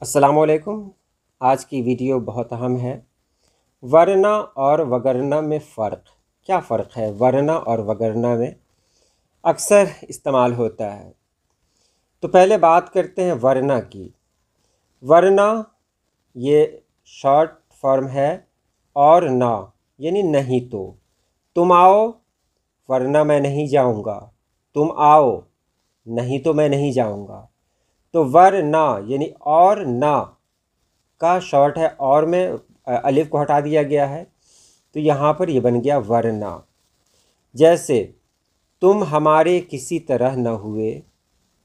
السلام علیکم۔ آج کی ویڈیو بہت اہم ہے۔ ورنہ اور وگرنہ میں فرق کیا فرق ہے؟ ورنہ اور وگرنہ میں اکثر استعمال ہوتا ہے، تو پہلے بات کرتے ہیں ورنہ کی۔ ورنہ یہ شارٹ فارم ہے اور نہ یعنی نہیں تو۔ تم آؤ ورنہ میں نہیں جاؤں گا، تم آؤ نہیں تو میں نہیں جاؤں گا۔ تو ورنہ یعنی اور نہ کا شارٹ ہے، اور میں الف کو ہٹا دیا گیا ہے، تو یہاں پر یہ بن گیا ورنہ۔ جیسے تم ہمارے کسی طرح نہ ہوئے،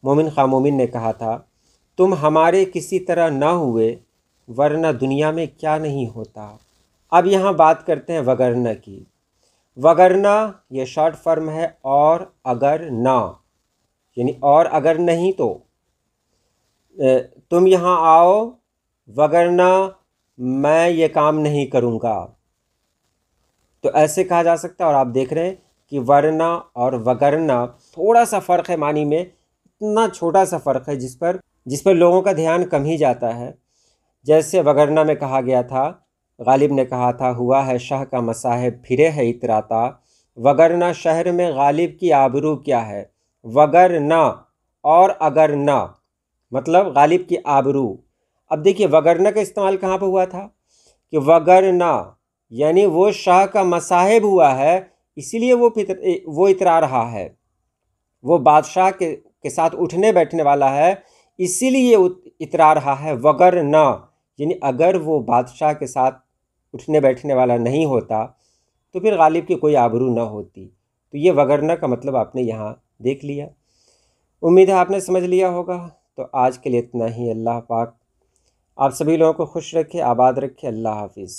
مومن خواہ مومن نے کہا تھا تم ہمارے کسی طرح نہ ہوئے ورنہ دنیا میں کیا نہیں ہوتا۔ اب یہاں بات کرتے ہیں وگرنہ کی۔ وگرنہ یہ شارٹ فارم ہے اور اگر نہ یعنی اور اگر نہیں تو۔ تم یہاں آؤ وگرنہ میں یہ کام نہیں کروں گا، تو ایسے کہا جا سکتا ہے۔ اور آپ دیکھ رہے ہیں کہ ورنہ اور وگرنہ تھوڑا سا فرق ہے معنی میں، اتنا چھوٹا سا فرق ہے جس پر لوگوں کا دھیان کم ہی جاتا ہے۔ جیسے وگرنہ میں کہا گیا تھا، غالب نے کہا تھا ہوا ہے شاہ کا مصاحب پھرے ہے اتراتا، وگرنہ شہر میں غالب کی آبرو کیا ہے۔ وگرنہ اور اگر نہ مطلب غالب کی آبرو۔ اب دیکھیے وگرنہ کا استعمال کہاں پہ ہوا تھا کہ وگرنہ یعنی وہ شاہ کا مصاحب ہوا ہے، اسی لیے وہ اترا رہا ہے، وہ بادشاہ کے ساتھ اٹھنے بیٹھنے والا ہے، اسی لیے اترا رہا ہے۔ وگرنہ یعنی اگر وہ بادشاہ کے ساتھ اٹھنے بیٹھنے والا نہیں ہوتا تو پھر غالب کی کوئی آبرو نہ ہوتی۔ تو یہ وگرنہ کا مطلب آپ نے یہاں دیکھ لیا۔ امید ہے آپ نے سمجھ لیا ہوگا۔ تو آج کے لیے اتنا ہی۔ اللہ پاک آپ سبھی لوگوں کو خوش رکھے، آباد رکھے۔ اللہ حافظ۔